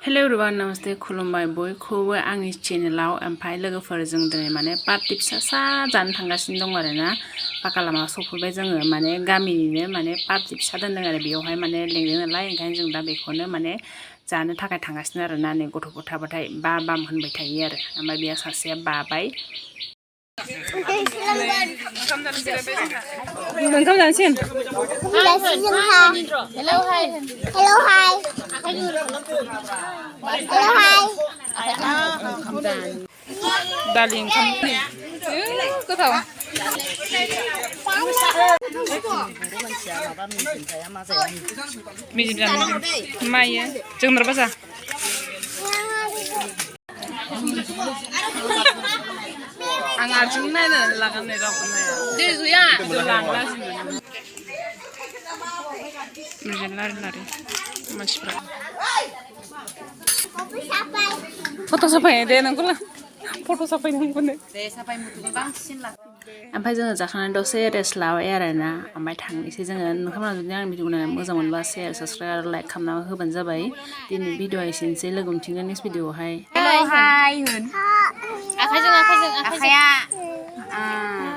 Hello everyone नमस्ते खुलुमबाय बयखौबो आंनि चेनेलाव ओमफ्राय लोगोफोरजों दिनै माने पार्टी फिसा जानो थांगासिनो दं आरोना पाका लामा सफैबाय जोङो माने गामिनिनो माने पार्टी फिसा दोनदों आरो बेयावहाय माने लेंदों नालाय ओंखायनो जों दा बेखौनो माने जानो थाखाय थांगासिनो आरोना नै गथ'फोर थाबाथाय बाम होनबाय थायो आरो ओमफ्राय बेयाव सासेया बाबाय ओंखाम जानोसिगोन Hello hi. Hello hi. Hello hi. दालि ओंखाम गोथाव मिजिम जानो मायो जोगोनार भाजा आं आथिं नायनानै लागानै रावखौ नाया दै गैया मिजिम लारि लारि मानसिफ्रा फट' साफायो दे नोंखौला फट' साफाय नोंखौनो दे साफाय मुथुखौ बांसिन ला ओमफ्राय जोङो जाखांनानै दसे रेस्ट लाबाय आरोना ओमफ्राय थांनोसै जोङो नोंथांमोना जुदि आंनि भिडिअखौ नायनानै मोजां मोनबा शेयार साबसक्राइब आरो लाइक खालामना होबानो जाबाय दिनै भिडिअआ एसेनोसै लोगो मोनफिनगोन नेक्स्ट भिडिअआवहाय Hello hi. Akajeng.